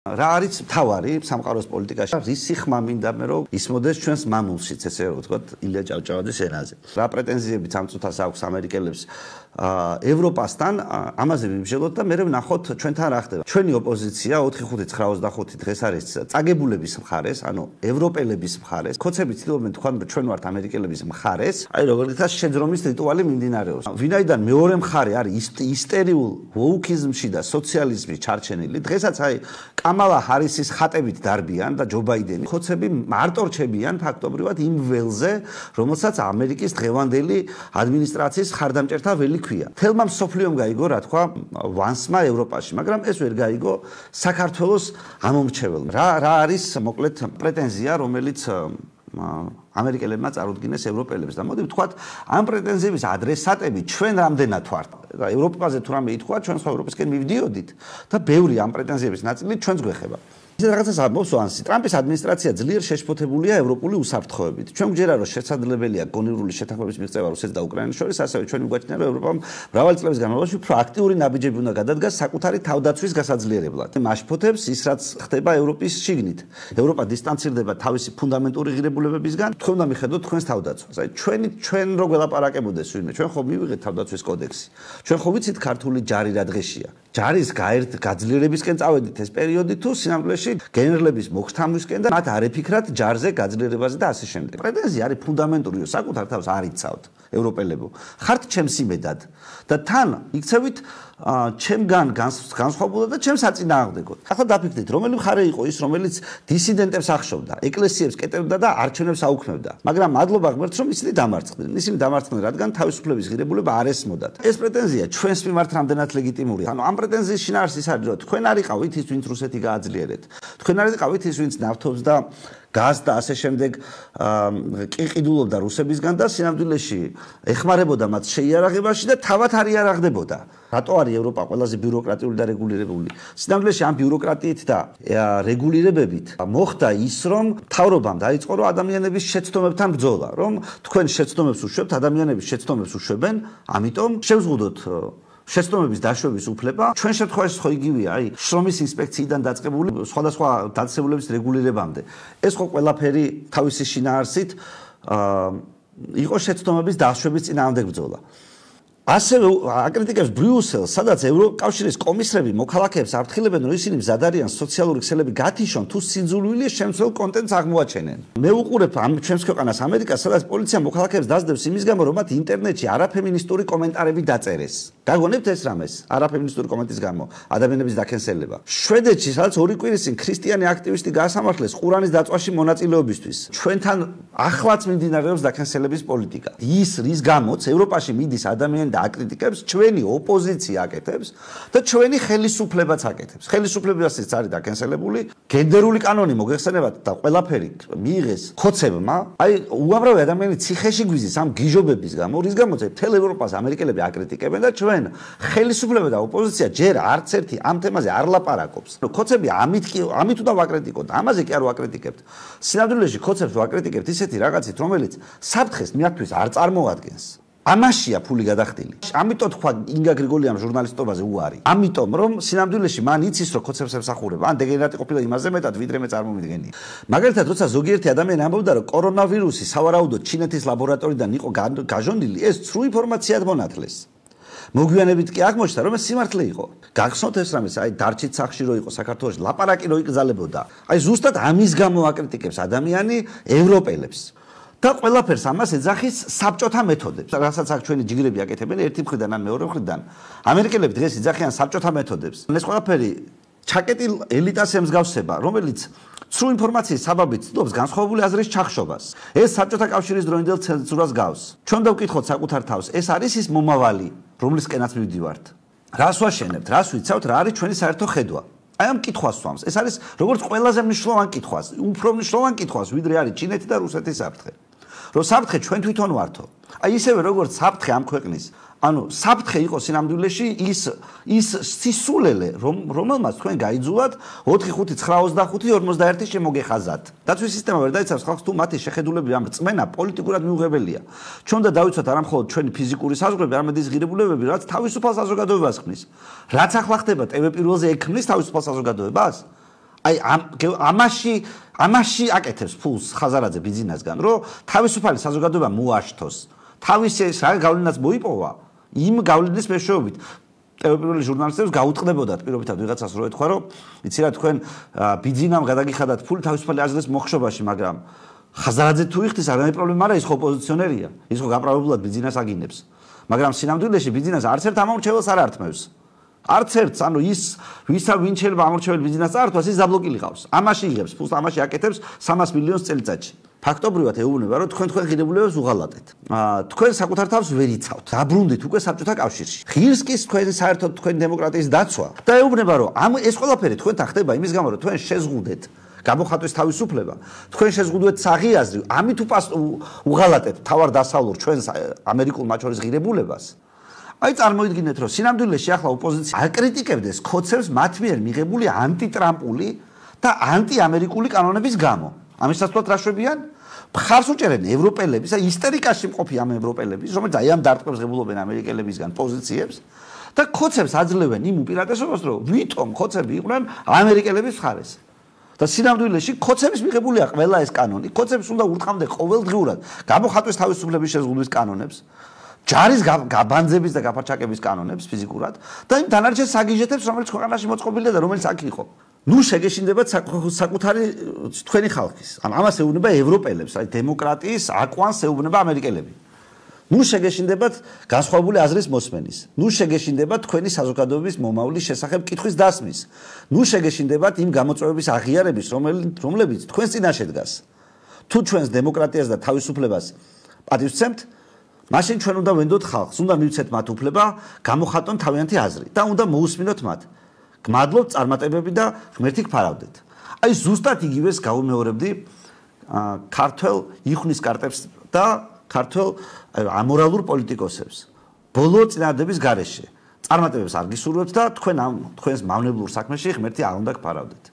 რა არის მთავარი სამყაროს პოლიტიკაში? ის სიხმა მინდა მე რომ ისმოდეს ჩვენს მამულშიც, ესე რომ ვთქვათ, ილია ჭავჭავაძის ენაზე. რა პრეტენზიებიც ამ წუთას აქვს ამერიკელებს ევროპასთან, ამაზე ვიმსჯელოთ და მე ვნახოთ ჩვენთან რა ხდება. ჩვენი ოპოზიცია 4-5-9-25 დღეს არის წაგებულების მხარეს, ანუ ევროპელების მხარეს. ქოცები ცდილობენ თქვენ ჩვენ ვართ ამერიკელების მხარეს. აი როგორიცაც შეძრომის რიტუალი მიმდინარეობს. ვინაიდან მეორე მხარე არის ისტერიულ ვოუკიზმში და სოციალიზმში ჩარჩენილი, დღესაც აი კამალა ჰარისის ხატებით დარბიან და ჯო ბაიდენი ხოცები მარტო რჩებიან ფაქტობრივად იმ ველზე, რომელსაც ამერიკის დღევანდელი ადმინისტრაციის ხარდამჭერთა ველი ქვია. თელმა მსოფლიომ გაიგო, რა თქვა, ვანსმა ევროპაში, მაგრამ ეს ვერ გაიგო საქართველოს ამომრჩეველმა. რა არის მოკლედ პრეტენზია, რომელიც ამერიკელებმა წარუდგინეს ევროპელებს და მოდი ვთქვათ, ამ პრეტენზიების ადრესატები ჩვენ რამდენად ვართ. ევროპაზე თუ რამე ითქვა, ჩვენ სხვა ევროპისკენ მივდიოდით და ბევრი ამ პრეტენზიების ნაწილი ჩვენს გვეხება. ისე რაღაცას ამბობს ვანსი. ტრამპის ადმინისტრაცია ძლიერ შეშფოთებულია ევროპული უსაფრთხოებით. ჩვენ გვჯერა რომ შესაძლებელია გონივრული შეთანხმების მიღწევა რუსეთს და უკრაინის შორის, ასევე ჩვენ მიგვაჩნია რომ ევროპამ მრავალი წლების განმავლობაში უფრო აქტიური ნაბიჯები უნდა გადადგას საკუთარი თავდაცვის გასაძლიერებლად. მაშფოთებს ის რაც ხდება ევროპის შიგნით. ევროპა დისტანცირდება თავისი ფუნდამენტური ღირებულებებისგან, თქვენ უნდა მიხედოთ თქვენს თავდაცვას. აი ჩვენ რო გველაპარაკებოდეს ვინმე, ჩვენ ხო მივიღეთ თავდაცვის კოდექსი. ჩვენ ხო ვიცით ქართული ჯარი რა დღეშია. ჯარის გაძლიერებისკენ წავედით ეს პერიოდი თუ სინამდვილეში გენერლების მოგთამვისკენ და მათ არ ეფიქრათ ჯარზე გაძლიერებაზე და ასე შემდეგ. პრეტენზია არის ფუნდამენტური, საკუთარ თავს არ იცავთ ევროპელებო. ხართ ჩემს იმედად და თან იქცევით ჩემგან განსხვავებულად და ჩემს აწინააღმდეგოდ. ახლა დაფიქრდით, რომელი მხარე იყო ის, რომელიც დისიდენტებს ახშობდა, ეკლესიებს კეტებდა და არჩევნებს აუქმებდა. მაგრამ მადლობა ღმერთს, რომ ისინი დამარცხდნენ. ისინი დამარცხდნენ, რადგან თავისუფლების ღირებულება არ ესმოდათ. ეს პრეტენზია ჩვენს მიმართ რამდენად ლეგიტიმურია. ანუ ამ პრეტენზიის შინაარსი ის არის, რომ თქვენ არ იყავით ის, ვინც რუსეთი გააძლიერეთ. თქვენ არ იყავით ის, ვინც ნავთობს და გაზს და ასე შემდეგ ყიყიდულობდა რუსებისგან და სინამდვილეში ეხმარებოდა მათ შეიარაღებაში და თავად არ იარაღდებოდა. რატო არის ევროპა ყველაზე ბიუროკრატიული და რეგულირებული? სინამდვილეში ამ ბიუროკრატიით და რეგულირებებით მოხდა ის, რომ მთავრობამ დაიწყო რომ ადამიანების შეცდომებთან ბრძოლა, რომ თქვენ შეცდომებს უშვებთ, ადამიანების შეცდომებს უშვებენ, ამიტომ შევზღუდოთ შეცდომების დაშვების უფლება. ჩვენ შემთხვევაში ხო იგივეა, აი შრომის ინსპექციიდან დაწყებული სხვადასხვა დაწესებულების რეგულირებამდე. ეს ხო ყველაფერი თავისი შინაარსით იყო შეცდომების დაშვების წინააღმდეგ ბრძოლა. ასევე აკრიტიკებს ბრიუსელს, სადაც ევროკავშირის კომისრები მოქალაქეებს აფრთხილებენ, რომ ისინი მზად არიან სოციალური ქსელები გათიშონ თუ სიძულვილის შემცველ კონტენტს აღმოაჩენენ. მე ვუყურებ ამ ჩვენს ქვეყანას ამერიკას, სადაც პოლიცია მოქალაქეებს დასდევს იმის გამო, რომ მათ ინტერნეტში არაფემინისტური კომენტარები დაწერეს. გაგონებთ ეს რამეს? არაფემინისტური კომენტის გამო ადამიანების დაკენსელება. შვედეთში, სადაც ორი კვირის წინ ქრისტიანი აქტივისტი გაასამართლეს ყურანის დაწვაში მონაწილეობისთვის. ჩვენთან ახლაც მიმდინარეობს დაკენსელების პოლიტიკა. ის რის გამოც ევროპაში მიდის ადამიანი აკრიტიკებს, ჩვენი ოპოზიცია აკეთებს და ჩვენი ხელისუფლებაც აკეთებს. ხელისუფლებასაც არის დაკენსელებული, გენდერული კანონი მოგეხსენებათ და ყველაფერი მიიღეს ხოცებმა. აი უამრავი ადამიანი ციხეში გვიზის ამ გიჟობების გამო, რის გამოც მთელ ევროპას ამერიკელები აკრიტიკებენ და ჩვენ ხელისუფლება და ოპოზიცია ჯერ არც ერთი ამ თემაზე არ ლაპარაკობს. ხოცები ამით უნდა ვაკრიტიკოთ, ამაზე კი არ ვაკრიტიკებთ. სინამდვილეში ხოცებს ვაკრიტიკებთ ისეთი რაღაცით, რომელიც საფრთხეს მათთვის არ წარმოადგენს. ამაშია ფული გადახდილი. ამიტომ თქვა ინგა გრიგოლიამ ჟურნალისტობაზე უარი. ამიტომ რომ სინამდვილეში მან იცის რომ ხოცებს ემსახურება, ან დეგენერატი ყოფილა იმაზე მეტად ვიდრე მე წარმომიდგენია. მაგალითად, როცა ზოგიერთი ადამიანი ამბობდა რომ კორონავირუსი სავარაუდოდ ჩინეთის ლაბორატორიიდან იყო გაჟონილი, ეს ცრუ ინფორმაციად მონათლეს. მოგვიანებით კი აღმოჩნდა რომ ეს სიმართლე იყო. გახსოვთ ეს რამეს, აი დარჩით სახში რო იყო საქართველოში, ლაპარაკი რო იკრძალებოდა. აი ზუსტად ამის გამო აკრიტიკებს ადამიანი ევროპელებს. და ყველაფერს ამას ეძახის საბჭოთა მეთოდებს. რასაც აქ ჩვენი ჯიგრები აკეთებენ ერთი მხრიდან ან მეორე მხრიდან. ამერიკელები დღეს იძახიან საბჭოთა მეთოდებს. ეს ყველაფერი ჩაკეტილ ელიტას ემსგავსება, რომელიც ცრუ ინფორმაციის საბაბით ცდილობს განსხვავებული აზრის ჩახშობას. ეს საბჭოთა კავშირის დროინდელ ცენზურას გავს. ჩვენ დავკითხოთ საკუთარ თავს, ეს არის ის მომავალი, რომლისკენაც მივდივართ. რას ვაშენებთ, რას ვიცავთ, რა არის ჩვენი საერთო ხედვა? აი ამ კითხვას ვამს. ეს არის როგორც ყველაზე მნიშვნელოვანი კითხვას, უფრო მნიშვნელოვანი კითხვას, ვიდრე არის ჩინეთი და რუსეთის საფრთხე. რომ საფრთხე ჩვენ თვითონ ვართო. აი ისევე როგორც საფრთხე ამ ქვეყნის, ანუ საფრთხე იყო სინამდვილეში ის სისულელე, რომელმაც თქვენ გაიძულათ 4-5-9-25-41 შემოგეხაზათ. დაცვის სისტემა ვერ დაიცავს ხალხს თუ მათი შეხედულები ამ რწმენა პოლიტიკურად მიუღებელია. ჩვენ უნდა დავიცვათ არა მხოლოდ ჩვენი ფიზიკური საზღვრები, არამედ ის ღირებულებები, რაც თავისუფალ საზოგადოებას ხმის. რაც ახლა ხდება, ტv პირველზე ექმნის თავისუფალ საზოგადოებას. აი ამაში აკეთებს ფულს ხაზარაძე ბიზნესგან, რომ თავისუფალი საზოგადოება მოაშთოს. თავისი ეს რა გავლენაც მოიპოვა, იმ გავლენის მეშვეობით პირველი ჟურნალისტებს გაუტყდებოდათ პირობითად ვიღაცას რო ეთქვა, რომ იცი რა თქვენ ბიზნესამ გადაგიხადათ ფული თავისუფალი აზრის მოხშობაში, მაგრამ ხაზარაძე თუ იხდის, არამე პრობლემა არა, ის ხო ოპოზიციონერია, ის ხო გაправებულად ბიზნეს აგინებს. მაგრამ სინამდვილეში ბიზნეს არც ერთ ამორჩეველს არ ართმევს. არც ერთს, ანუ ის ვისა ვინ შეიძლება ამორჩეველი ბიზნეს წართვას, ის დაბლოკილი ყავს. ამაში იღებს ფულს, ამაში აკეთებს 300 მილიონს წელიწადში. ფაქტობრივად ეუბნება, რომ თქვენ ღირებულებებს უღალატეთ. თქვენ საკუთარ თავს ვერ იცავთ. დაბრუნდით უკვე საბჭოთა კავშირში. ღირს კი თქვენი საერთოდ თქვენი დემოკრატიის დაცვა და ეუბნება, რომ ეს ყველაფერი თქვენთან ხდება იმის გამო, რომ თქვენ შეზღუდეთ გამოხატვის თავისუფლება. თქვენ შეზღუდვეთ საღიაზრი, ამით უღალატეთ თავარ დასავლურ ჩვენს ამერიკულ მათ შორის ღირებულებას. აი წარმოიდგინეთ, რომ სინამდვილეში ახლა ოპოზიცია აკრიტიკებდეს ქოცევს მათ მიერ მიღებული ანტიტრამპული და ანტიამერიკული კანონების გამო. ამის ნაცვლად რა შვებიან? მხარს უჭერენ ევროპელების, აი ისტერიკაში მყოფი ამ ევროპელების, რომელიც აი ამ დარტყმებს ღებულობენ ამერიკელებისგან პოზიციებს და ქოცევს აძლევენ იმ უპირატესობას, რომ ვითომ ქოცები იყვნენ ამერიკელების მხარეს. და სინამდვილეში ქოცების მიღებულია ყველა ეს კანონი. ქოცებს უნდა ურტყამდნენ ყოველდღიურად გამოხატვის თავისუფლების შეზღუდვის კანონებს. ჯარის გაბანძების და გაფარჩაკების კანონებს ფიზიკურად და იმ დანარჩენ საგიჟეთებს, რომელიც ქვეყანაში მოწყობილია და რომელიც აქ იყო. ნუ შეგეშინდებათ საკუთარი თქვენი ხალხის. ან ამას ეუბნება ევროპელებს, აი დემოკრატიის აკვანს ეუბნება ამერიკელები. ნუ შეგეშინდებათ განსხვავებული აზრის მოსმენის. ნუ შეგეშინდებათ თქვენი საზოგადოების მომავლის შესახებ კითხვის დასმის. ნუ შეგეშინდებათ იმ გამოწვევების აღიარების, რომლებიც თქვენს წინაშე დგას. თუ ჩვენს დემოკრატიას და თავისუფლებას პატივსცემთ, მაშინ ჩვენ უნდა ვენდოთ ხალხს, უნდა მივცეთ მათ უფლება გამოხატონ თავიანთი აზრი და უნდა მოусმინოთ მათ. გმადლობთ წარმატებები და ღმერთი გფარავდეთ. აი ზუსტად იგივეს გავუმეორებდი ქართველ იხნის კარტებს და ქართველ ამორალურ პოლიტიკოსებს. ბოლო წინადადების გარეშე წარმატებებს არ გისურვებთ და თქვენს მავნებლურ საქმეში ღმერთი არ უნდა გფარავდეთ.